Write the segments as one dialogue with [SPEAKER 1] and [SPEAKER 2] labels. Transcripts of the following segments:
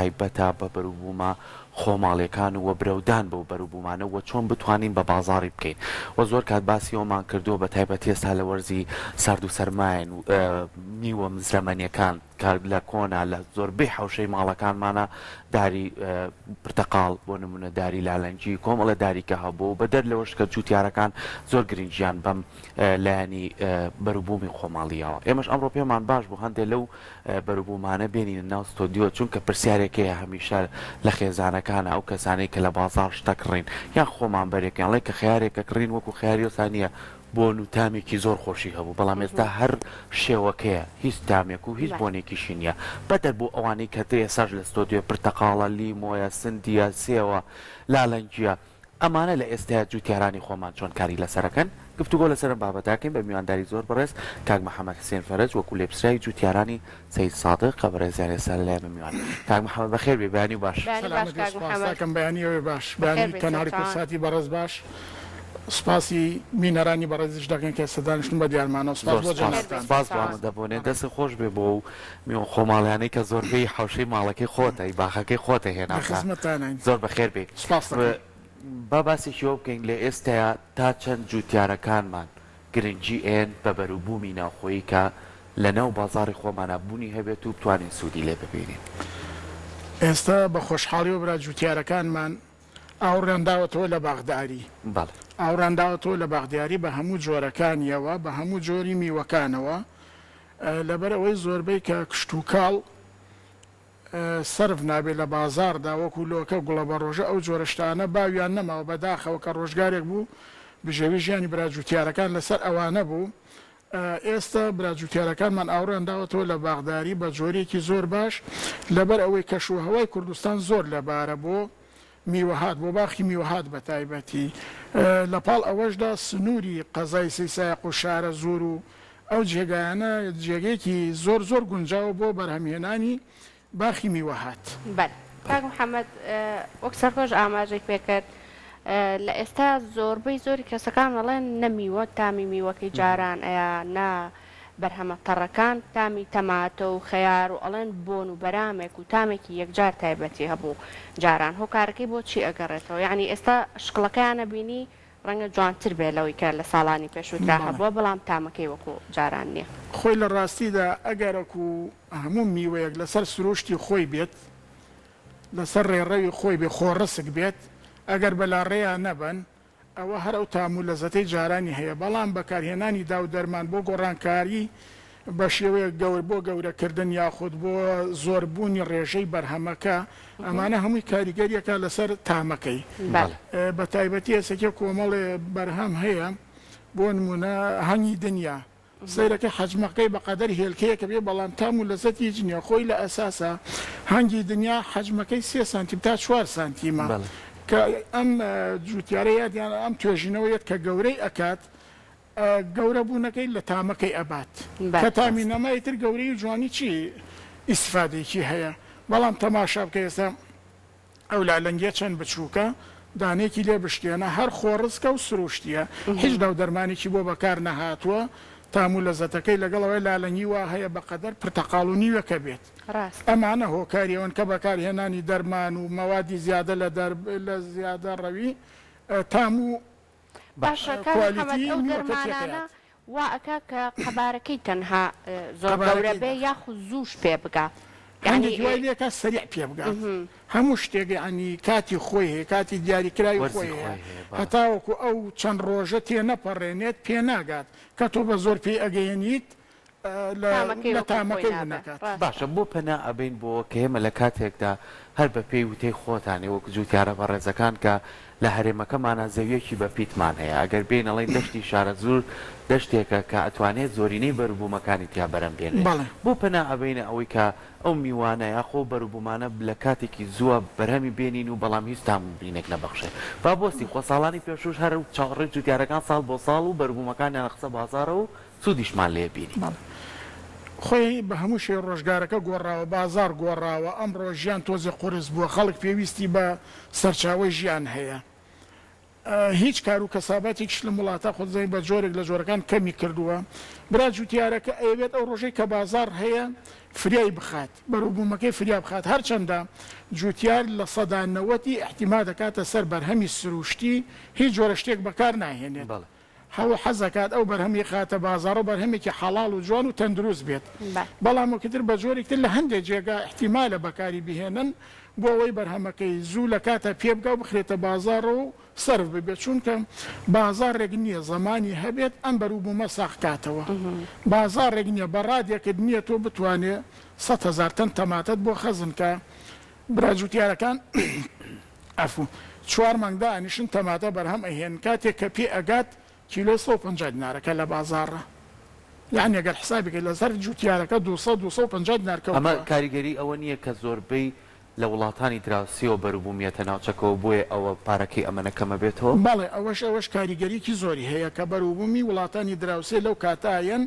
[SPEAKER 1] تایبەتە بە بەروبوومە خۆماڵیەکان و برەودان بەو بەروبوومانەوە چۆن بتوانین بە بازاڕی بکەین و زۆر کات باسی ئەومان کردووە بە تایبەت ئێستا لە وەرزی سارد و سەرمایەن و میوە زەمەنیەکان کار لە کۆنا لە زۆربەی حەوشەی ماڵەکانمانە داری پرتەقاڵ بۆ نمونە داری لالەنجی کۆمەڵە داریکە هەبوو بە دەر لەوەش کە جوتیارەکان زۆر گرنگیان بەم لایەنی بەروبوومی خۆماڵیەوە ئێمەش ئەمڕۆ پێمان باش بوو هەندێک لەو بەروبوومانە بێنین ناو ستۆدیۆ چونکە پرسیارێکەیە هەمیشە لە خێزانەکانە ئەو کەسانەی کە لە بازاڕ شتە کڕین یان خۆمان بەرێکیان لێ کە خیارێکە کڕین وەکو خیاری وسانیە بۆ نوتامێکی زۆر خۆشی هەبوو بەڵام ئێستا هەر شێوەکەیە هیچ دامێک و هیچ بۆنێکیشی نییە بەدەر بۆ ئەوانەی کە ئێساش لە ستۆدیۆ پرتەقاڵە لیمۆیە سندیە سێوە لالەنجیە ئەمانە لە ئێستا جوتیارانی خۆمان چۆن کاری لەسەرەکەن گفتوگۆ لەسەرم بابەتاکەین بە میوانداری زۆر بەڕێز کاک محەممەد حسێن فەرەج وەکو لێپسرایی جوتیارانی سەید سادق کە بەڕێزیان ێستا لەلای میوان کاک محەممەد بەخێر بێ بەیانی باش
[SPEAKER 2] سلامەکەم بەیانیەوە باش بەیانی تەنهاری کورساتی بەڕێز باش سپاسی مینەرانی بەڕێزیش دەکەن کە سەدانشتن بە دیارمانەوە
[SPEAKER 1] سپاس بۆمە دەبوونێ دەست خۆش بێ بۆ و میوە خۆماڵیانەی کە زۆربەی حەوشەی ماڵەکەی خۆتەی باخەکەی خۆتە هێنا زۆر بەخێر بێ با باسێکی ئەو بکەین لە ئێستایا تا چەند جوتیارەکانمان گرنگی ئێن بە بەروبوومی ناوخۆیی کە لە ناو بازاڕی خۆمانە بوونی هەبێت و بتوانین سوودی لێ ببینین
[SPEAKER 2] ئێستا بە خۆشحاڵی و برا جوتیارەکانمان ئاوڕێنداوەتەوە لە باغداری ئاوڕێنداوەتەوە لە باغدیاری بە هەموو جۆرەکانیەوە بە هەموو جۆری میوەکانەوە لەبەر ئەوەی زۆربەی کە کشت و کاڵ سرف نابێت لە بازاردا وەکو لۆکە گوڵە بە ڕۆژە ئەو جۆرەشتانە باویان نەماوە بەداخەوە کە ڕۆژگارێک بوو بژێوی ژیانی براجوتیارەکان لەسەر ئەوانە بوو ئێستا براجوتیارەکانمان ئاوڕێنداوەتەوە لە باغداری بە جۆرێکی زۆر باش لەبەر ئەوەی کەشوهەوای کوردستان زۆر لەبارە بۆ میوەهات بۆ باخی میوەهات بە تایبەتی لە پاڵ ئەوەشدا سنووری قەزای سەیسایق و شارە زۆر و ئەو جێگایانە جێگەیەکی زۆر زۆر گونجاوە بۆ بەرهەمهێنانی باخی میوەهات
[SPEAKER 3] کاک محەممەد وەک سەرخۆش ئاماژێک پێکرد لە ئێستا زۆربەی زۆری کەسەکان وەڵێن نەمیوە تامی میوەکەی جاران ئەیە نا بەرهەمە تەڕەکان تامی تەماتە و خەیار و ئەڵێن بۆن و بەرامێک و تامێکی یەکجار تایبەتی هەبوو جاران هۆکارەکەی بۆ چی ئەگەڕێتەوە یعنی ئێستا شکڵەکەیانە بینی ڕەنگە جوانتر بێ لەوەی کە لە ساڵانی پێشووترا هەبووە بەڵام تامەکەی وەکو جاران نییە
[SPEAKER 2] خۆی لە ڕاستیدا ئەگەرەک و هەموو میوەیەک لەسەر سروشتی خۆی بێت لەسەر ڕێڕەوی خۆی بێ خۆڕسک بێت ئەگەر بەلاڕێیان نەبن ئەوە هەر ئەو تام و لەزەتەی جارانی هەیە بەڵام بەکارهێنانی داو دەرمان بۆ گۆڕانکاری بە شێوەیە بۆ گەورەکردن یاخود بۆ زۆربوونی ڕێژەی بەرهەمەکە ئەمانە هەمووی کاریگەریەکە لەسەر تامەکەی بە تایبەتی ئێسەکە کۆمەڵێ بەرهەم هەیە بۆ نمونە هەنگی دنیا سیرەکە حەجمەکەی بەقەدەر هێلکەیەکە بێ بەڵام تام و لەزەتی جنیا خۆی لە ئەساسە هەنگی دنیا حەجمەکەی 3 سانتیم تا 4 سانتیمە کە ئەم جوتیارەیە دیان ئەم توێژینەوەیەت کە گەورەی ئەکات گەورە بوونەکەی لە تامەکەی ئەبات کە تامی نەمایتر گەورەی جوانی چی ئیسفادێکی هەیە بەڵام تەماشا بکە ئێستا ئەو لالەنگیە چەند بچووکە دانێکی لێ بشتێنە هەر خۆڕسکە و سروشتیە هیچ داو دەرمانێکی بۆ بەکار نەهاتووە تام و لەزەتەکەی لەگەڵەوەی لالەنگی وا هەیە بەقەدەر پرتەقاڵ و نیوەکە بێت ئەمانە هۆکاریەوەن کە بەکارهێنانی دەرمان و مەوادی زیادە لە زیادە ڕەوی تام و
[SPEAKER 3] دەرمانانە وا ئەکا کە قەبارەکەی تەنها زۆر گەورە بێ یاخود زووش پێ بگا
[SPEAKER 2] دوای لێکە سریع پێ بگات هەموو شتێک ینی کاتی خۆی هەیە کاتی دیاریکراوی خۆی هەیە هەتاوەکو ئەو چەند ڕۆژە تێ نەپەڕێنێت پێ ناگات کە تۆ بە زۆر پێی ئەگەیەنیت لە تامەکەی بنەکات
[SPEAKER 1] باشە بۆ پەنا ئەبین بۆ کە ئێمە لە کاتێکدا هەر بە پێی وتەی خۆتانی وەکو جوتیارە بەڕێزەکان کە لە هەرێمەکەمانە زەویەکی بە پیتمان هەیە ئەگەر بین ئەڵێن دەشتی شارە زور دەشتێکە کە ئەتوانێت زۆرینەی بەروبوومەکانی تیا بەرەم بێنێت بۆ پەنا ئەبینە ئەوەی کە ئەو میوانە یاخۆ بەروبوومانە لە کاتێکی زووە بەرهەمی بێنین و بەڵام هیچ تامبینێک نەبەخشێ با بۆستی خۆ ساڵانی پێشوش هەر چاڕێ جوتیارەکان ساڵ بۆ ساڵ و بەروبوومەکانیان قسە بازارە و سوودیشمان لێ بینی
[SPEAKER 2] خۆی بە هەموو شێ ڕۆژگارەکە گۆڕاوە بازار گۆڕاوە ئەمڕۆ ژیان تۆزی قورس بووە خەڵک پێویستی بە سەرچاوی ژیان هەیە هیچ کار و کەسابەتێکیش لە وڵاتە خۆزای بە جۆرێک لە جۆرەکان کەمی کردووە برا جوتیارەکە ئەوێت ئەو ڕۆژەی کە بازار هەیە فریای بخات بەروبوومەکەی فریا بخات هەرچەندە جوتیار لە سەدانەوەتی احتیما دەکاتە سەر بەرهەمی سروشتی هیچ جۆرە شتێک بەکار ناهێنێت هەوو حەزەکات ئەو بەرهەمی خاتە بازارە بەرهەمێکی حەڵاڵ و جوان و تەندروست بێت بەڵام وەکتر بە جۆرێکتر لە هەندێک جێگا احتیمالە بەکاری بهێنن بۆ ئەوەی بەرهەمەکەی زوو لە کاتە پێ بگە و بخرێتە بازار و سرف ببێت چونکە بازارێک نییە زمانی هەبێت ئەم بەروبوومە ساختاتەوە بازارێک نییە بەڕادێکت نییە تۆ بتوانێت 100,000 تەن تەماتەت بۆ خەزنکە براجوتیارەکان ئەفو 4 مانگدا ئەنیشن تەماتە بەرهەم ئەهێن کاتێک کە پێ ئەگات کیلۆ 150 دینارەکە لە بازارڕە یعنی ئەگەر حسابێک لەسەر جوتیارەکە 250 دینارکەوت
[SPEAKER 1] ئەمە کاریگەری ئەوە نییە کە زۆربەی لە وڵاتانی دراوسیەوە بەروبوومیەتە ناوچەکەەوە بۆیە ئەوە پارەکەی ئەمەنەکەمە بێتەوە
[SPEAKER 2] بەڵێ ئەوەش کاریگەریکی زۆری هەیە کە بەروبوومی وڵاتانی دراوسێ لەو کاتایەن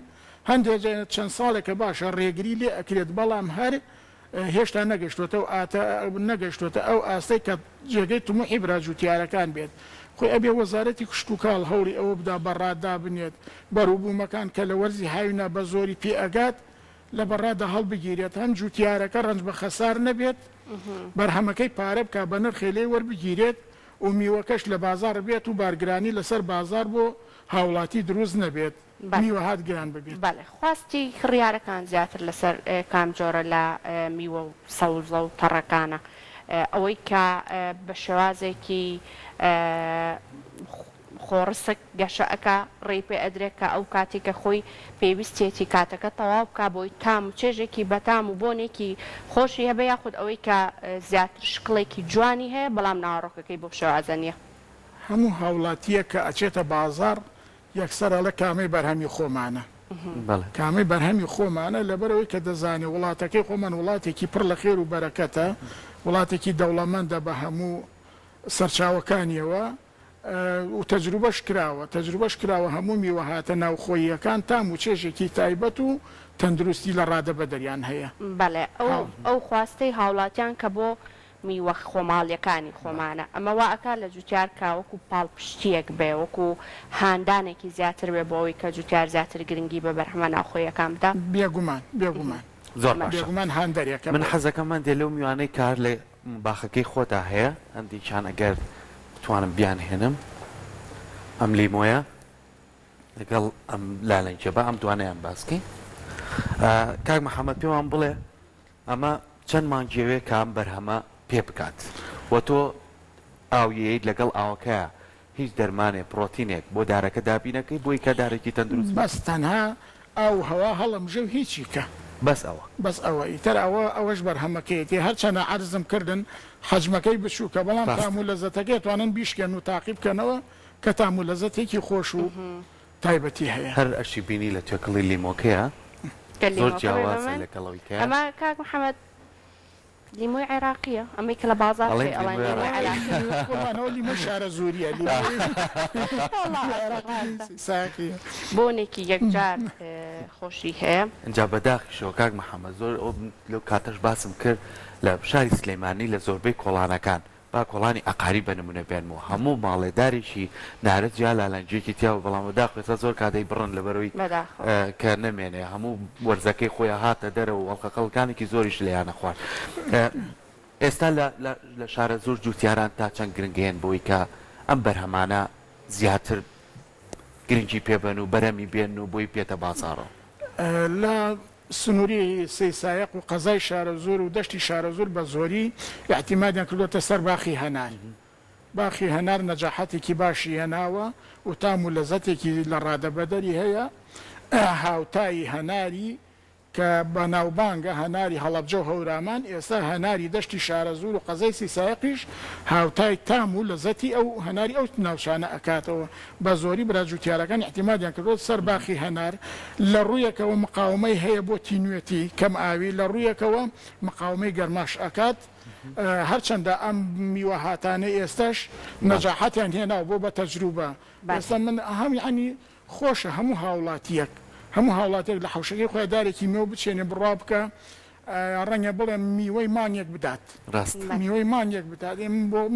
[SPEAKER 2] هەندێک چەند ساڵێکە باشە ڕێگری لێ ئەکرێت بەڵام هەر هێشتا نەگەشتوتە ئەو ئاستەی کە جێگەی تموحی براجوتیارەکان بێت خۆی ئەبێ وەزارەتی کشت و کاڵ هەوری ئەوە بدا بەڕادا بنێت بەروبوومەکان کە لە وەرزی هاوینە بە زۆری پێ ئەگات لە بەڕادا هەڵبگیرێت هەم جوتیارەکە ڕنج بە خەسار نەبێت بەرهەمەکەی پارە بکە بە نرخێ وەربگیرێت و میوەکەش لە بازار بێت و بارگرانی لەسەر بازار بۆ هاوڵاتی دروست نەبێت میوە هات گران ببێت
[SPEAKER 3] بەڵێ خواستی خڕیارەکان زیاتر لەسەر کام جۆرە لە میوە و سەوزە و تەڕەکانە ئەوەی کە بە شێوازێکی خۆڕسک گەشەکە ڕێپێ ئەدرێت کە ئەو کاتی کە خۆی پێویستێتی کاتەکە تەواو بکە بۆی تام و چێژێکی بەتام و بۆنێکی خۆشی هەبێ یاخود ئەوەی کە زیاتر شکڵێکی جوانی هەیە بەڵام ناڕۆکەکەی بۆ شێوازە نیە
[SPEAKER 2] هەموو هاوڵاتیە کە ئەچێتە بازار یەکسەرە لە کامەی بەرهەمی خۆمانە کامەی بەرهەمی خۆمانە لەبەرەوەی کە دەزانێت وڵاتەکەی خۆمان وڵاتێکی پڕ لە خێر و بەرەکەتە وڵاتێکی دەوڵەمەندە بە هەموو سەرچاوەکانیەوە و تەجروبەش کراوە هەموو میوە هاتە ناوخۆییەکان تام و چێژێکی تایبەت و تەندروستی لە ڕادە بەدەریان هەیە
[SPEAKER 3] بەڵێ ئەو خواستەی هاوڵاتیان کە بۆ میوە خۆماڵیەکانی خۆمانە ئەمەوا ئەکا لە جوتیار کاوەکو پاڵپشتیەک بێ وەکو هاندانێکی زیاتر بێ بۆەوەی کە جوتیار زیاتر گرنگی بە بەرهەمە ناوخۆیەکان بدە
[SPEAKER 2] بێگومان
[SPEAKER 1] زۆر
[SPEAKER 2] بێگومان هاندەرێکە
[SPEAKER 1] من حەزەکەمان دێ لەو میوانەی کار لە باخەکەی خۆتا هەیە هەندێکیان ئەگەر توانم بیان هێنم ئەم لیمۆیە لەگەڵ ئەم لالەنجە بە ئەم دوانەیان باسکەین کاک محەممەد پێوان بڵێ ئەمە چەند مانگیەوێ کام بەرهەمە پێ بکات وە تۆ ئاویەیت لەگەڵ ئاوەکەیە هیچ دەرمانێ پرۆتینێک بۆ دارەکە دابینەکەی بۆی کە دارێکی تەندروست
[SPEAKER 2] بەس تەنها ئەو هەوا هەڵەمژە و هیچی کە بەس ئەوە ئیتر ئەوەش بەرهەمەکەیەتی هەرچەنە عرزم کردن حەجمەکەی بچووکە بەڵام تام و لەزەتەکەی توانن بیشکێن و تاقی بکەنەوە کە تام و لەزەتێکی خۆش و تایبەتی هەیە
[SPEAKER 1] هەر ئەشی بینی لە توێکڵی لیمۆکەیە زۆر جیاوازە لەگەڵەوەی کە
[SPEAKER 3] ئەمە کاک محەممەد لیمۆی عێراقیە ئەمەی کە لە بازار
[SPEAKER 2] لیمە شارە زۆریە
[SPEAKER 3] بۆنێکی یەکجار خۆشی هەیە
[SPEAKER 1] ئەجا بەداخیشەوە کاک محەممەد زۆر لەو کاتەش باسم کرد لە شاری سلەیمانی لە زۆربەی کۆڵانەکان با کۆڵانی ئەقاری بە نمونە بێنمەوە هەموو ماڵێدارێکی نارەت جیا لالەنجێکی تیاوە بەڵام بەداخێستا زۆر کاتەی بڕن لەبەرەوەی کە نەمێنێ هەموو وەرزەکەی خۆیان هاتە دەرەوە وەڵقەقەڵەکانێکی زۆریش لەیانە خوارد ئێستا لە شارە زۆر جوتیاران تا چەند گرنگێن بۆی کە ئەم بەرهەمانە زیاتر گرنگی پێبن و بەرەمی بێن و بۆی پێتە بازارەوە
[SPEAKER 2] لە سنووری سەیسایق و قەزای شارە زۆر و دەشتی شارە زۆر بە زۆری احتیمادیان کردوتە سەر باخی هەنار باخی هەنار نەجاحەتێکی باشی هێناوە و تام و لەزەتێکی لە ڕادەبەدەری هەیە هاوتایی هەناری کە بە ناوبانگە هەناری هەڵەبجە و هەورامان ئێستا هەناری دەشتی شارە زۆر و قەزای سیسایقیش هاوتای تام و لەزەتی ئەو هەناری ئەو ناوشانە ئەکاتەوە بە زۆری براجوتیارەکان احتیمادیان کردوت سەر باخی هەنار لە ڕوویەکەوە مقاومەی هەیە بۆ تینوێتی کەم ئاوی لە ڕوویەکەوە مقاومەی گەرماش ئەکات هەرچەندە ئەم میوە هاتانە ئێستش نەجاحەتیان هێناو بۆ بە تەجروبە ئێستا من هەم یعنی خۆشە هەموو هاوڵاتیەک هەموو هاوڵاتێک لە حوشەکەی خۆیدارێکی میوە بچێنێ بڕا بکە ڕەنگە بڵێ میوەی مانیەک بدات میوەی مانیەک بدات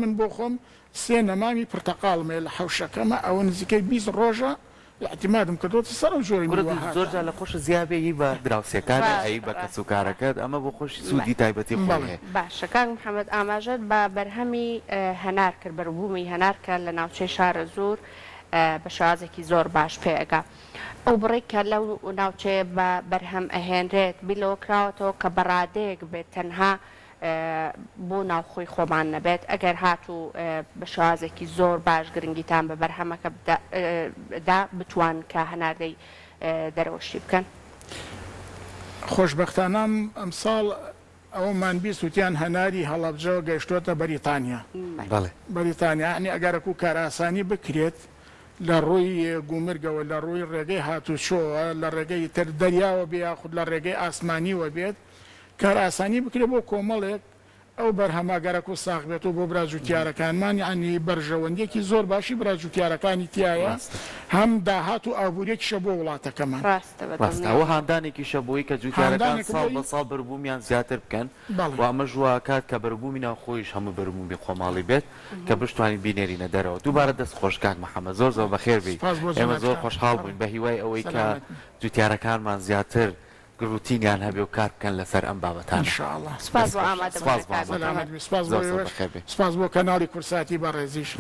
[SPEAKER 2] من بۆ خۆم 3 نەمامی پرتەقاڵمێ لە حوشەکەمە ئەوە نزیکەی 20 ڕۆژە اعتمادم کردوتە سەر ئەو ژۆری میوە
[SPEAKER 1] زۆرجار لە خۆش زیابێی بە دراوسەکانە
[SPEAKER 3] باش،
[SPEAKER 1] ئەی بە
[SPEAKER 3] باش.
[SPEAKER 1] کەسوکارەکەت ئەمە بۆ خۆشی سوودی تایبەتی خۆی
[SPEAKER 2] بەڵێ.
[SPEAKER 1] هەیە
[SPEAKER 3] باشە کاک محەممەد ئاماژەت بە بەرهەمی هەنار کرد بەربوومی هەنارکە لە ناوچەی شارە زۆر بە شازێکی زۆر باش پێگا ئەو بڕێککە لەو ناوچەیە بە بەرهەم ئەهێنرێت بیلەوە کراوەتەوە کە بەڕادەیەک بێت تەنها بۆ ناوخۆی خۆمان نەبێت ئەگەر هاتوو بە شازێکی زۆر باش گرنگیتان بە بەرهەمەکە دا بتوان کە هەناردەی دەرەوەشی بکەن
[SPEAKER 2] خۆشببختانام ئەمساڵ ئەومان بیست وتیان هەناری هەڵەبجەوە گەیشتۆتە بەریتانیا
[SPEAKER 1] بەڵێ
[SPEAKER 2] بەریتانیا عنی ئەگەرەک و کاراسانی بکرێت لە ڕووی گومرگەوە لە ڕووی ڕێگەی هاتوچۆوە لە ڕێگەی تر دەریاوە بێ یاخود لە ڕێگەی ئاسمانیوە بێت کار ئاسانی بکرێت بۆ کۆمەڵێک ئەو بەرهەماگەرەک و ساغ بێت و بۆ براجوتیارەکانمان ینی بەرژەوەندێکی زۆر باشی براجوتیارەکانی تایە هەم داهات و ئابوورێکیشە بۆ وڵاتەکەمان
[SPEAKER 1] ڕاستەوە هاندانێکی شەبووی کە جوتیارەکان
[SPEAKER 2] هاندانێک
[SPEAKER 1] ساڵ
[SPEAKER 2] بۆی-
[SPEAKER 1] بە ساڵ بەربوومیان زیاتر بکەن
[SPEAKER 2] بەڵێ.
[SPEAKER 1] و ئەمە ژوا کات کە بەربوومی ناوخۆیش هەموو بەربوومی خۆماڵی بێت کە بشتوانین بینێرینە دەرەوە دووبارە دەست خۆشکات محەممەد زۆر زۆر بەخێر بی
[SPEAKER 2] سپاس بۆ
[SPEAKER 1] ئێمە زۆر
[SPEAKER 2] جوانەکان.
[SPEAKER 1] خۆشحاڵ بووین بە هیوای ئەوەی کە
[SPEAKER 2] سەلامەت.
[SPEAKER 1] جوتیارەکانمان زیاتر گروتینیان هەبێ و کار بکەن لەسەر ئەم بابەتان
[SPEAKER 2] انشاءالله
[SPEAKER 3] سپاس بۆ ئامادە
[SPEAKER 1] سپاس بۆ
[SPEAKER 3] بوونەکەت.
[SPEAKER 1] ئامادە.
[SPEAKER 2] سلامت بی سپاس
[SPEAKER 1] زۆر
[SPEAKER 2] بۆ
[SPEAKER 1] زۆر
[SPEAKER 2] ئێوەش.
[SPEAKER 1] بەخێر بێ.
[SPEAKER 2] سپاس بۆ کەناڵی کورساتی بەڕێزیش